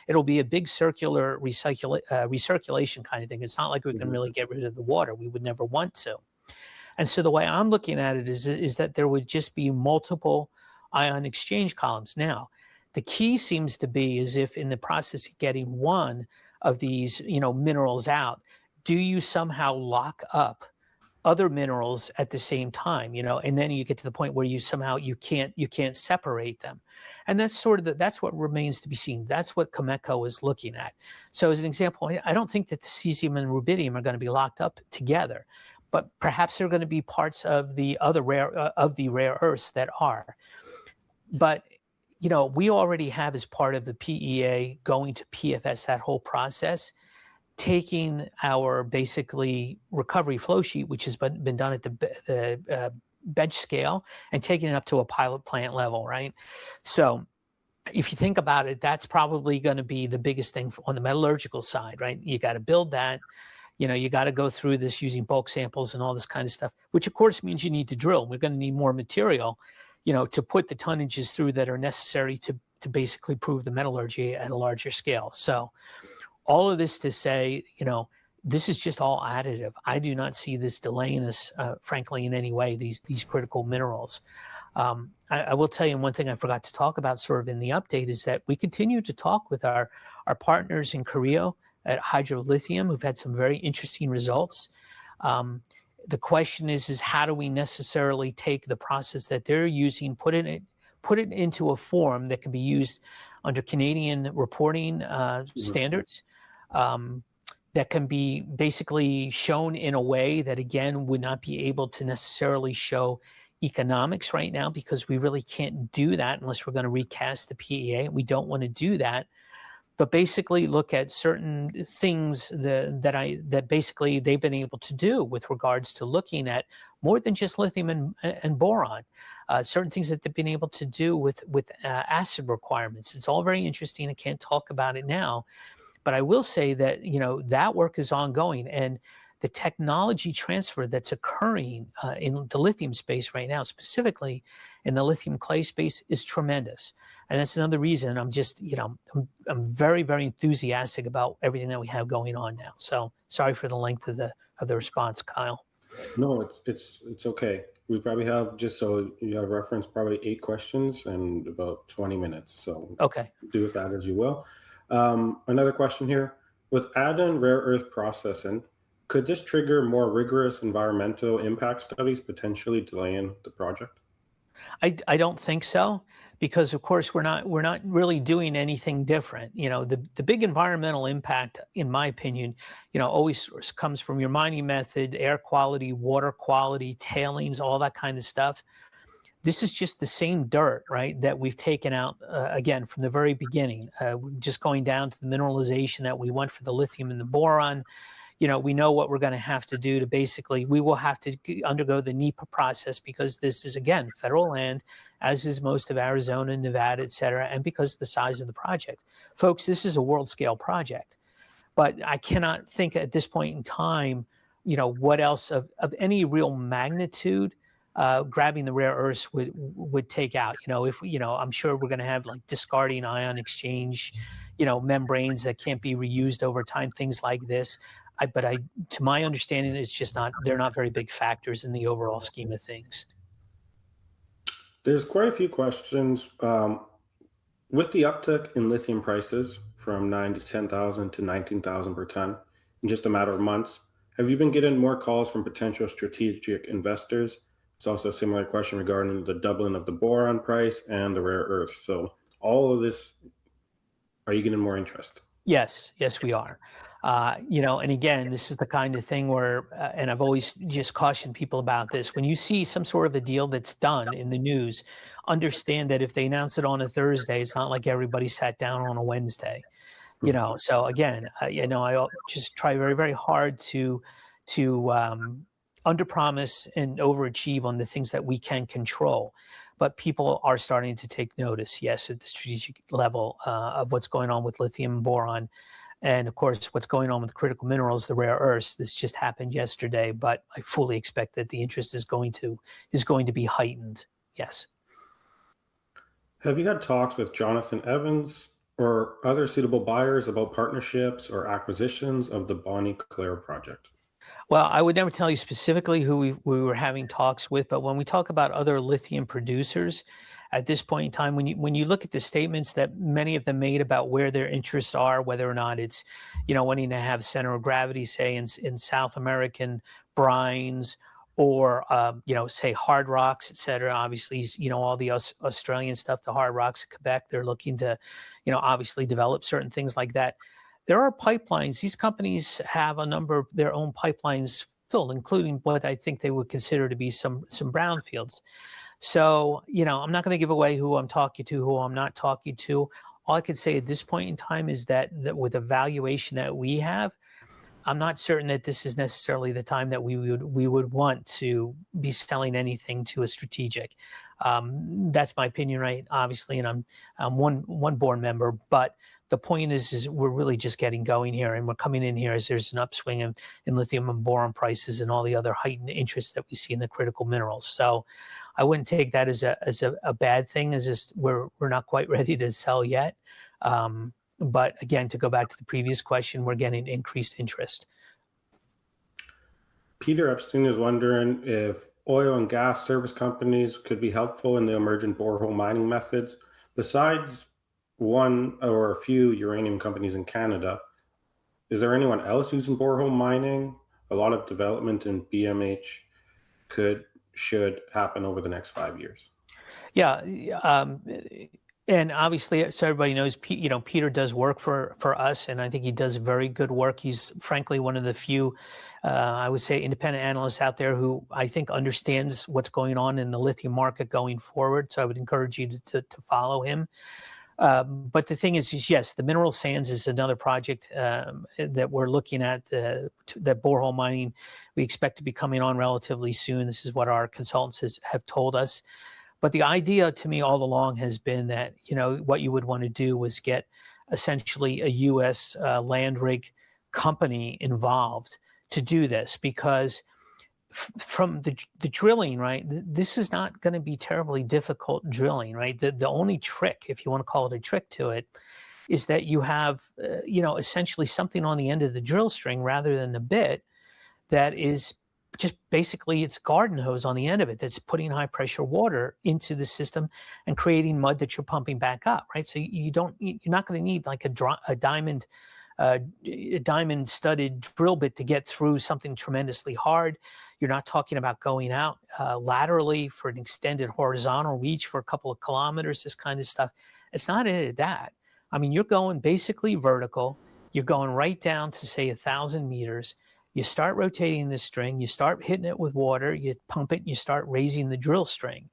A: it'll be a big circular recirculation kind of thing. It's not like we can really get rid of the water. We would never want to. And so the way I'm looking at it is that there would just be multiple ion exchange columns. Now, the key seems to be is if in the process of getting one of these, minerals out, do you somehow lock up other minerals at the same time, and then you get to the point where you can't separate them. And that's sort of that's what remains to be seen. That's what Cameco is looking at. So as an example, I don't think that the cesium and rubidium are going to be locked up together, but perhaps they're going to be parts of the other rare earths that are. But we already have, as part of the PEA, going to PFS, that whole process, taking our basically recovery flow sheet, which has been done at the bench scale, and taking it up to a pilot plant level, right? So if you think about it, that's probably going to be the biggest thing on the metallurgical side, right? You got to build that. You got to go through this using bulk samples and all this kind of stuff, which of course means you need to drill. We're going to need more material, to put the tonnages through that are necessary to basically prove the metallurgy at a larger scale. So all of this to say, this is just all additive. I do not see this delaying us, frankly, in any way, these critical minerals. I will tell you one thing I forgot to talk about sort of in the update is that we continue to talk with our partners in Korea at Hydro Lithium, who've had some very interesting results. The question is how do we necessarily take the process that they're using, put it into a form that can be used under Canadian reporting standards, that can be basically shown in a way that, again, would not be able to necessarily show economics right now, because we really can't do that unless we're going to recast the PEA. We don't want to do that, but basically look at certain things that basically they've been able to do with regards to looking at more than just lithium and boron, certain things that they've been able to do with acid requirements. It's all very interesting. I can't talk about it now, but I will say that, that work is ongoing, and the technology transfer that's occurring in the lithium space right now, specifically in the lithium clay space, is tremendous. And that's another reason I'm just, I'm very, very enthusiastic about everything that we have going on now. So sorry for the length of the response, Kyle.
B: No, it's okay. We probably have, just so you have reference, probably 8 questions and about 20 minutes. So
A: okay,
B: do with that as you will. Another question here: with add-in rare earth processing, could this trigger more rigorous environmental impact studies, potentially delaying the project?
A: I don't think so, because of course we're not really doing anything different. The big environmental impact, in my opinion, always comes from your mining method, air quality, water quality, tailings, all that kind of stuff. This is just the same dirt, right, that we've taken out, again, from the very beginning, just going down to the mineralization that we want for the lithium and the boron. We know what we're going to have to do to basically, we will have to undergo the NEPA process, because this is, again, federal land, as is most of Arizona, Nevada, et cetera, and because of the size of the project. Folks, this is a world scale project, but I cannot think at this point in time, what else of any real magnitude grabbing the rare earths would take out. If I'm sure we're going to have like discarding ion exchange, membranes that can't be reused over time, things like this. But to my understanding, it's just they're not very big factors in the overall scheme of things.
B: There's quite a few questions. With the uptick in lithium prices from 9 to 10,000 to 19,000 per ton in just a matter of months, have you been getting more calls from potential strategic investors? It's also a similar question regarding the doubling of the boron price and the rare earths. So all of this, are you getting more interest?
A: Yes, we are. And again, this is the kind of thing where, and I've always just cautioned people about this, when you see some sort of a deal that's done in the news, understand that if they announce it on a Thursday, it's not like everybody sat down on a Wednesday, So again, I just try very, very hard to underpromise and overachieve on the things that we can control. but people are starting to take notice, yes, at the strategic level of what's going on with lithium and boron. And of course, what's going on with critical minerals, the rare earths. This just happened yesterday, but I fully expect that the interest is going to be heightened. Yes.
B: Have you had talks with Jonathan Evans or other suitable buyers about partnerships or acquisitions of the Bonnie Claire project?
A: Well, I would never tell you specifically who we were having talks with, but when we talk about other lithium producers, at this point in time, when you look at the statements that many of them made about where their interests are, whether or not it's, wanting to have center of gravity, say in South American brines, or say hard rocks, et cetera. Obviously, all the Australian stuff, the hard rocks in Quebec, they're looking to, obviously develop certain things like that. There are pipelines. These companies have a number of their own pipelines filled, including what I think they would consider to be some brownfields. So, I'm not going to give away who I'm talking to, who I'm not talking to. All I can say at this point in time is that with the valuation that we have, I'm not certain that this is necessarily the time that we would want to be selling anything to a strategic. That's my opinion, right? Obviously, and I'm one board member, but the point is we're really just getting going here, and we're coming in here as there's an upswing in lithium and boron prices and all the other heightened interest that we see in the critical minerals. So I wouldn't take that as a bad thing. As just we're not quite ready to sell yet. But again, to go back to the previous question, we're getting increased interest.
B: Peter Epstein is wondering if oil and gas service companies could be helpful in the emergent borehole mining methods. Besides one or a few uranium companies in Canada, is there anyone else using borehole mining? A lot of development in BMH should happen over the next 5 years.
A: Yeah. And obviously, so everybody knows, Peter does work for us, and I think he does very good work. He's frankly one of the few, I would say, independent analysts out there who I think understands what's going on in the lithium market going forward. So I would encourage you to follow him. But the thing is yes, the mineral sands is another project that we're looking at, that borehole mining we expect to be coming on relatively soon. This is what our consultants have told us. But the idea to me all along has been that, what you would want to do was get essentially a U.S. Land rig company involved to do this, because from the drilling, right, this is not going to be terribly difficult drilling, right? The only trick, if you want to call it a trick to it, is that you have, essentially something on the end of the drill string rather than the bit that is just basically it's garden hose on the end of it that's putting high pressure water into the system and creating mud that you're pumping back up, right? So you're not going to need like a diamond studded drill bit to get through something tremendously hard. You're not talking about going out laterally for an extended horizontal reach for a couple of kilometers, this kind of stuff. It's not any of that. I mean, you're going basically vertical. You're going right down to say 1,000 meters. You start rotating the string, you start hitting it with water, you pump it, and you start raising the drill string.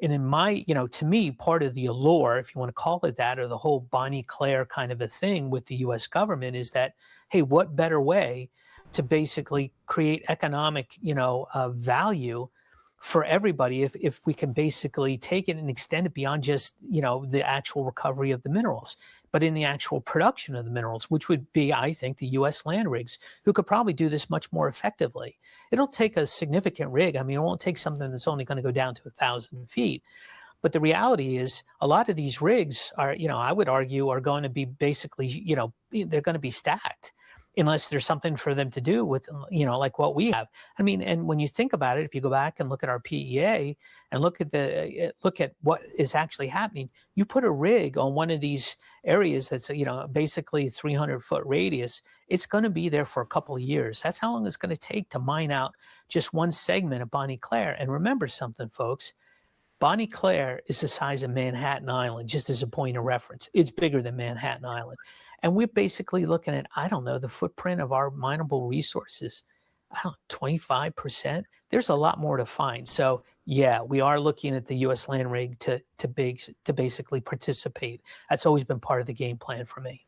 A: And in my, to me, part of the allure, if you want to call it that, or the whole Bonnie Claire kind of a thing with the US government is that, hey, what better way to basically create economic, value for everybody if we can basically take it and extend it beyond just, the actual recovery of the minerals, but in the actual production of the minerals, which would be, I think, the U.S. land rigs who could probably do this much more effectively. It'll take a significant rig. I mean, it won't take something that's only going to go down to 1,000 feet. But the reality is a lot of these rigs are, I would argue, are going to be basically, they're going to be stacked unless there's something for them to do with, like what we have. I mean, and when you think about it, if you go back and look at our PEA and look at what is actually happening, you put a rig on one of these areas that's, basically 300-foot radius, it's going to be there for a couple of years. That's how long it's going to take to mine out just one segment of Bonnie Claire. And remember something, folks, Bonnie Claire is the size of Manhattan Island, just as a point of reference. It's bigger than Manhattan Island. And we're basically looking at, I don't know, the footprint of our mineable resources, 25%. There's a lot more to find. So yeah, we are looking at the U.S. land rig to basically participate. That's always been part of the game plan for me.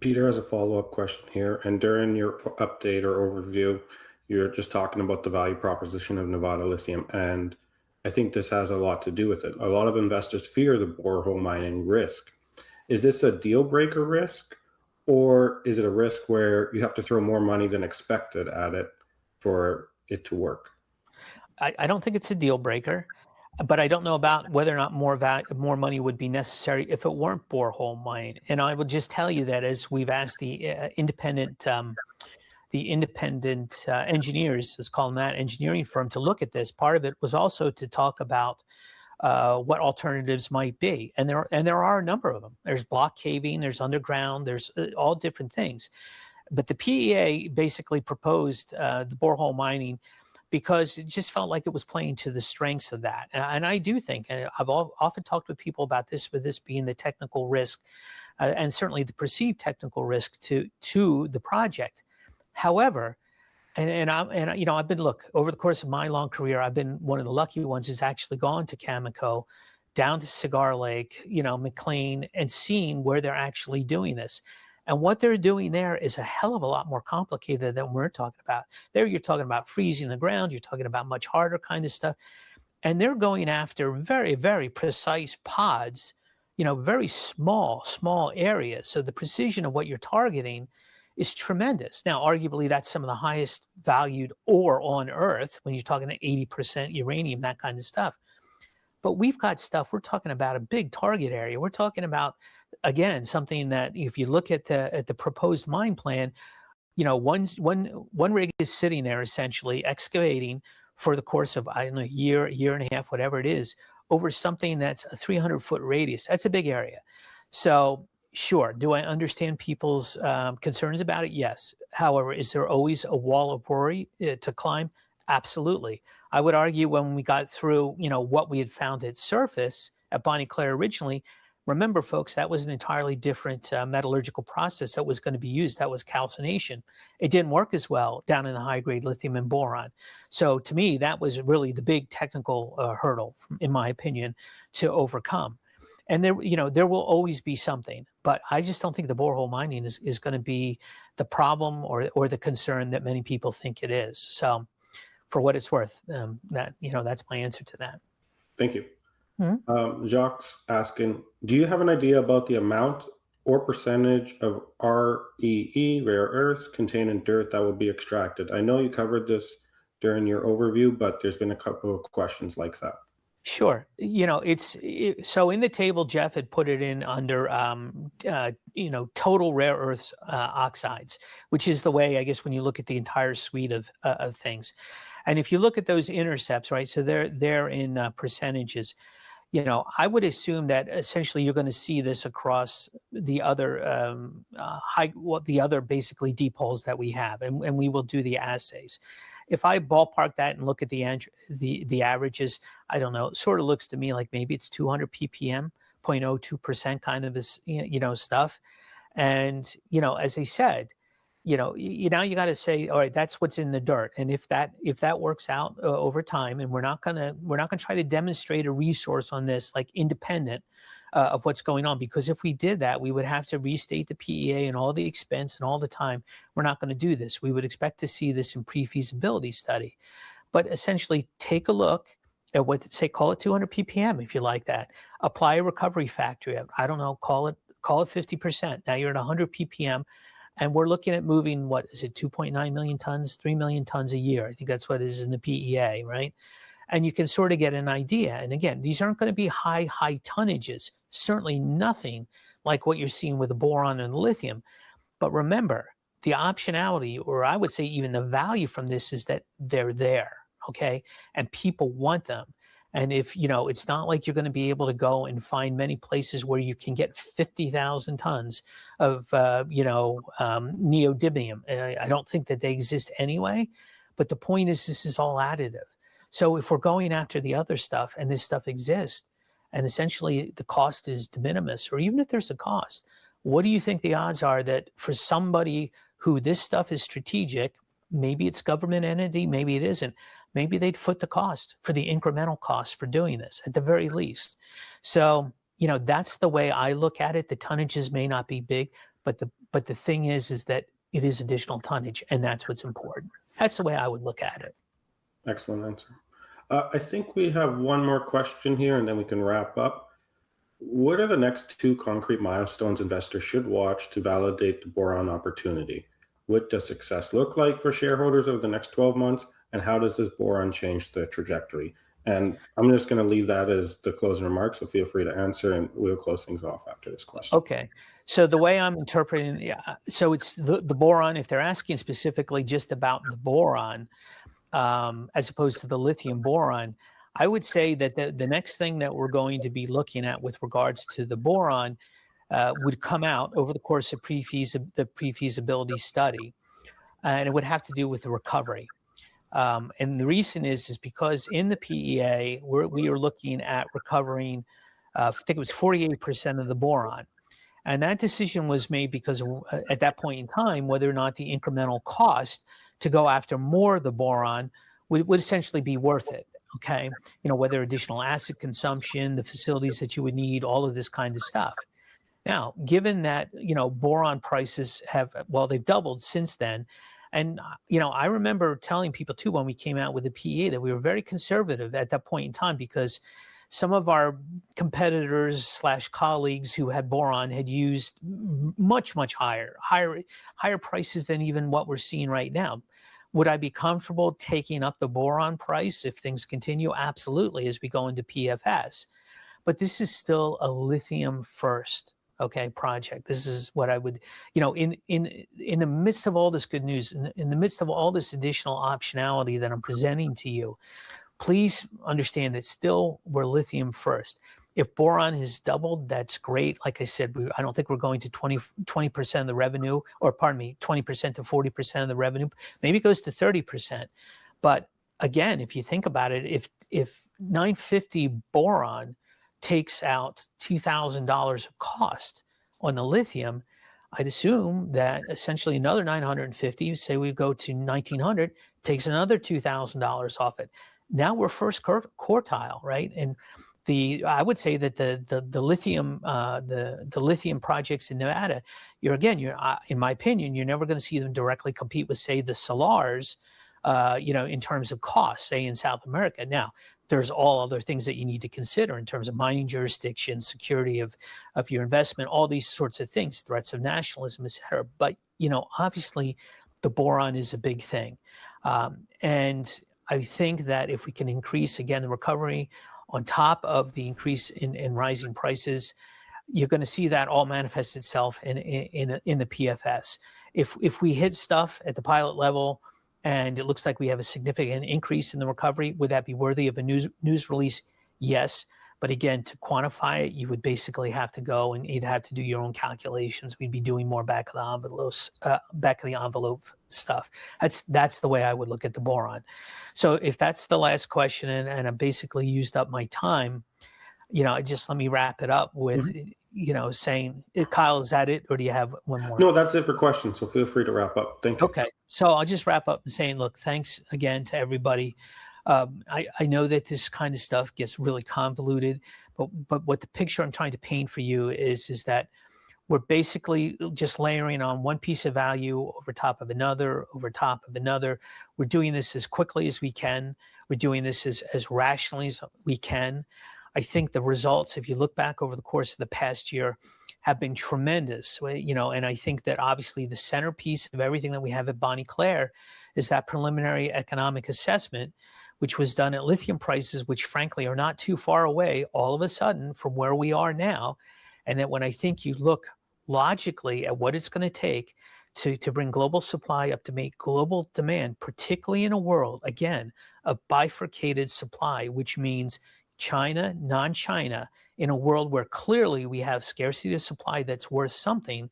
B: Peter has a follow-up question here. And during your update or overview, you're just talking about the value proposition of Nevada Lithium. And I think this has a lot to do with it. A lot of investors fear the borehole mining risk. Is this a deal breaker risk, or is it a risk where you have to throw more money than expected at it for it to work?
A: I don't think it's a deal breaker, but I don't know about whether or not more money would be necessary if it weren't borehole mining. And I will just tell you that as we've asked the independent engineers, let's call them that, engineering firm, to look at this, part of it was also to talk about what alternatives might be, and there are a number of them. There's block caving, there's underground, there's all different things. But the PEA basically proposed the borehole mining because it just felt like it was playing to the strengths of that. And I do think, and I've often talked with people about this, with this being the technical risk, and certainly the perceived technical risk to the project. However, I've been, look, over the course of my long career, I've been one of the lucky ones who's actually gone to Cameco, down to Cigar Lake, McLean, and seen where they're actually doing this. And what they're doing there is a hell of a lot more complicated than we're talking about. There you're talking about freezing the ground, you're talking about much harder kind of stuff. And they're going after very, very precise pods, very small areas. So the precision of what you're targeting is tremendous. Now, arguably, that's some of the highest valued ore on Earth when you're talking to 80% uranium, that kind of stuff. But we've got stuff, we're talking about a big target area. We're talking about, again, something that if you look at the proposed mine plan, one rig is sitting there essentially excavating for the course of, I don't know, a year and a half, whatever it is, over something that's a 300-foot radius. That's a big area. So sure, do I understand people's concerns about it? Yes. However, is there always a wall of worry to climb? Absolutely. I would argue when we got through, what we had found at surface at Bonnie Claire originally, remember, folks, that was an entirely different metallurgical process that was going to be used. That was calcination. It didn't work as well down in the high-grade lithium and boron. So to me, that was really the big technical hurdle, in my opinion, to overcome. And there will always be something, but I just don't think the borehole mining is going to be the problem or the concern that many people think it is. So, for what it's worth, that's my answer to that.
B: Thank you.
A: Mm-hmm.
B: Jacques asking, do you have an idea about the amount or percentage of REE, rare earths, contained in dirt that will be extracted? I know you covered this during your overview, but there's been a couple of questions like that.
A: Sure. So in the table, Jeff had put it in under, total rare earths oxides, which is the way, I guess, when you look at the entire suite of things. And if you look at those intercepts, right, so they're in percentages. I would assume that essentially you're going to see this across the other the other basically deep holes that we have, and we will do the assays. If I ballpark that and look at the averages, I don't know, it sort of looks to me like maybe it's 200 ppm, 0.02% kind of this, stuff. And, as I said, now you got to say, all right, that's what's in the dirt. And if that works out over time, and we're not gonna try to demonstrate a resource on this like independent of what's going on, because if we did that, we would have to restate the PEA and all the expense and all the time. We're not going to do this. We would expect to see this in pre-feasibility study, but essentially take a look at call it 200 ppm if you like that. Apply a recovery factor. I don't know, call it 50%. Now you're at 100 ppm. And we're looking at moving, 2.9 million tons, 3 million tons a year. I think that's what it is in the PEA, right? And you can sort of get an idea. And again, these aren't going to be high tonnages, certainly nothing like what you're seeing with the boron and lithium. But remember, the optionality, or I would say even the value from this, is that they're there, okay? And people want them. And if, it's not like you're going to be able to go and find many places where you can get 50,000 tons of, neodymium. I don't think that they exist anyway. But the point is, this is all additive. So if we're going after the other stuff and this stuff exists, and essentially the cost is de minimis, or even if there's a cost, what do you think the odds are that for somebody who this stuff is strategic, maybe it's government entity, maybe it isn't, maybe they'd foot the cost for the incremental cost for doing this at the very least. So, that's the way I look at it. The tonnages may not be big, but the thing is that it is additional tonnage, and that's what's important. That's the way I would look at it.
B: Excellent answer. I think we have one more question here, and then we can wrap up. What are the next 2 concrete milestones investors should watch to validate the boron opportunity? What does success look like for shareholders over the next 12 months? And how does this boron change the trajectory? And I'm just going to leave that as the closing remarks, so feel free to answer, and we'll close things off after this question.
A: Okay. So the way I'm interpreting, so it's the boron, if they're asking specifically just about the boron, as opposed to the lithium boron, I would say that the next thing that we're going to be looking at with regards to the boron would come out over the course of the pre-feasibility study, and it would have to do with the recovery. And the reason is because in the PEA, we are looking at recovering, I think it was 48% of the boron. And that decision was made because at that point in time, whether or not the incremental cost to go after more of the boron would essentially be worth it. Okay. Whether additional acid consumption, the facilities that you would need, all of this kind of stuff. Now, given that, boron prices they've doubled since then. And, I remember telling people too, when we came out with the PEA, that we were very conservative at that point in time, because some of our competitors / colleagues who had boron had used much, much higher prices than even what we're seeing right now. Would I be comfortable taking up the boron price if things continue? Absolutely, as we go into PFS. But this is still a lithium first, project. This is what I would, in the midst of all this good news, in the midst of all this additional optionality that I'm presenting to you, please understand that still we're lithium first. If boron has doubled, that's great. Like I said, I don't think we're going to 20% of the revenue, or 20% to 40% of the revenue. Maybe it goes to 30%. But again, if you think about it, if 950 boron takes out $2,000 of cost on the lithium, I'd assume that essentially another 950, say we go to 1900, takes another $2,000 off it. Now we're first quartile, right? And I would say that the lithium projects in Nevada, you're in my opinion, you're never going to see them directly compete with, say, the salars, in terms of cost, say in South America. Now, there's all other things that you need to consider in terms of mining jurisdiction, security of your investment, all these sorts of things, threats of nationalism, et cetera. But, obviously the boron is a big thing. And I think that if we can increase, again, the recovery on top of the increase in rising prices, you're going to see that all manifest itself in the PFS. If we hit stuff at the pilot level and it looks like we have a significant increase in the recovery, would that be worthy of a news release? Yes. But again, to quantify it, you would basically have to go and you'd have to do your own calculations. We'd be doing more back of the envelope stuff. That's the way I would look at the boron. So if that's the last question, and I basically used up my time, just let me wrap it up with, saying, Kyle, is that it, or do you have one more?
B: No, that's it for questions. So feel free to wrap up. Thank you.
A: Okay, so I'll just wrap up and saying, look, thanks again to everybody. I know that this kind of stuff gets really convoluted, but what the picture I'm trying to paint for you is that we're basically just layering on one piece of value over top of another, over top of another. We're doing this as quickly as we can. We're doing this as rationally as we can. I think the results, if you look back over the course of the past year, have been tremendous, and I think that obviously the centerpiece of everything that we have at Bonnie Claire is that preliminary economic assessment, which was done at lithium prices, which frankly are not too far away all of a sudden from where we are now. And that when I think you look logically at what it's going to take to bring global supply up to meet global demand, particularly in a world, again, of bifurcated supply, which means China, non-China, in a world where clearly we have scarcity of supply that's worth something,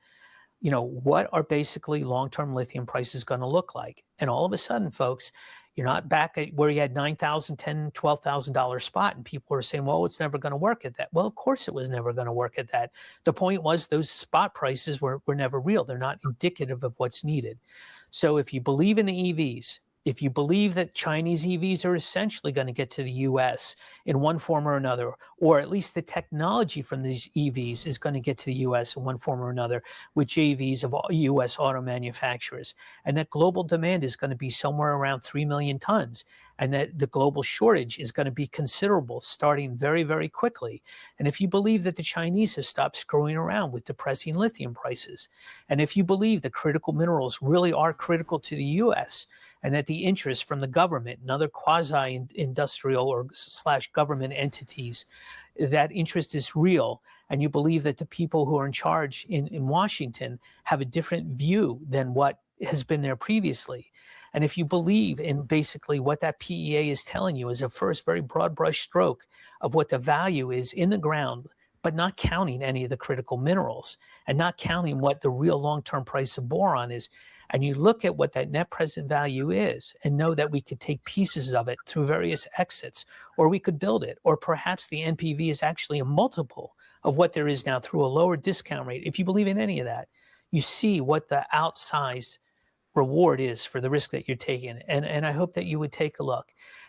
A: what are basically long-term lithium prices going to look like? And all of a sudden, folks, you're not back at where you had $9,000, $10,000, $12,000 spot, and people are saying, well, it's never going to work at that. Well, of course it was never going to work at that. The point was those spot prices were never real. They're not indicative of what's needed. So if you believe in the EVs, if you believe that Chinese EVs are essentially going to get to the US in one form or another, or at least the technology from these EVs is going to get to the US in one form or another with JVs of US auto manufacturers, and that global demand is going to be somewhere around 3 million tons, and that the global shortage is going to be considerable starting very, very quickly. And if you believe that the Chinese have stopped screwing around with depressing lithium prices, and if you believe that critical minerals really are critical to the US, and that the interest from the government and other quasi-industrial or / government entities, that interest is real, and you believe that the people who are in charge in Washington have a different view than what has been there previously, and if you believe in basically what that PEA is telling you is a first very broad brush stroke of what the value is in the ground, but not counting any of the critical minerals and not counting what the real long-term price of boron is, and you look at what that net present value is and know that we could take pieces of it through various exits, or we could build it, or perhaps the NPV is actually a multiple of what there is now through a lower discount rate. If you believe in any of that, you see what the outsized reward is for the risk that you're taking. And I hope that you would take a look.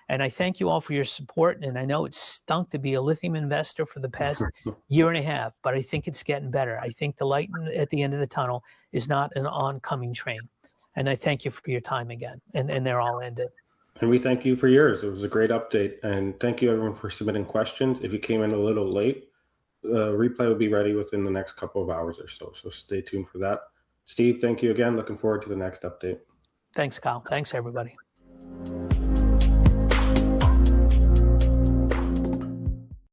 A: And I thank you all for your support. And I know it's stunk to be a lithium investor for the past year and a half, but I think it's getting better. I think the light at the end of the tunnel is not an oncoming train. And I thank you for your time again. And they're all ended.
B: And we thank you for yours. It was a great update. And thank you everyone for submitting questions. If you came in a little late, the replay will be ready within the next couple of hours or so. So stay tuned for that. Steve, thank you again. Looking forward to the next update.
A: Thanks, Kyle. Thanks, everybody.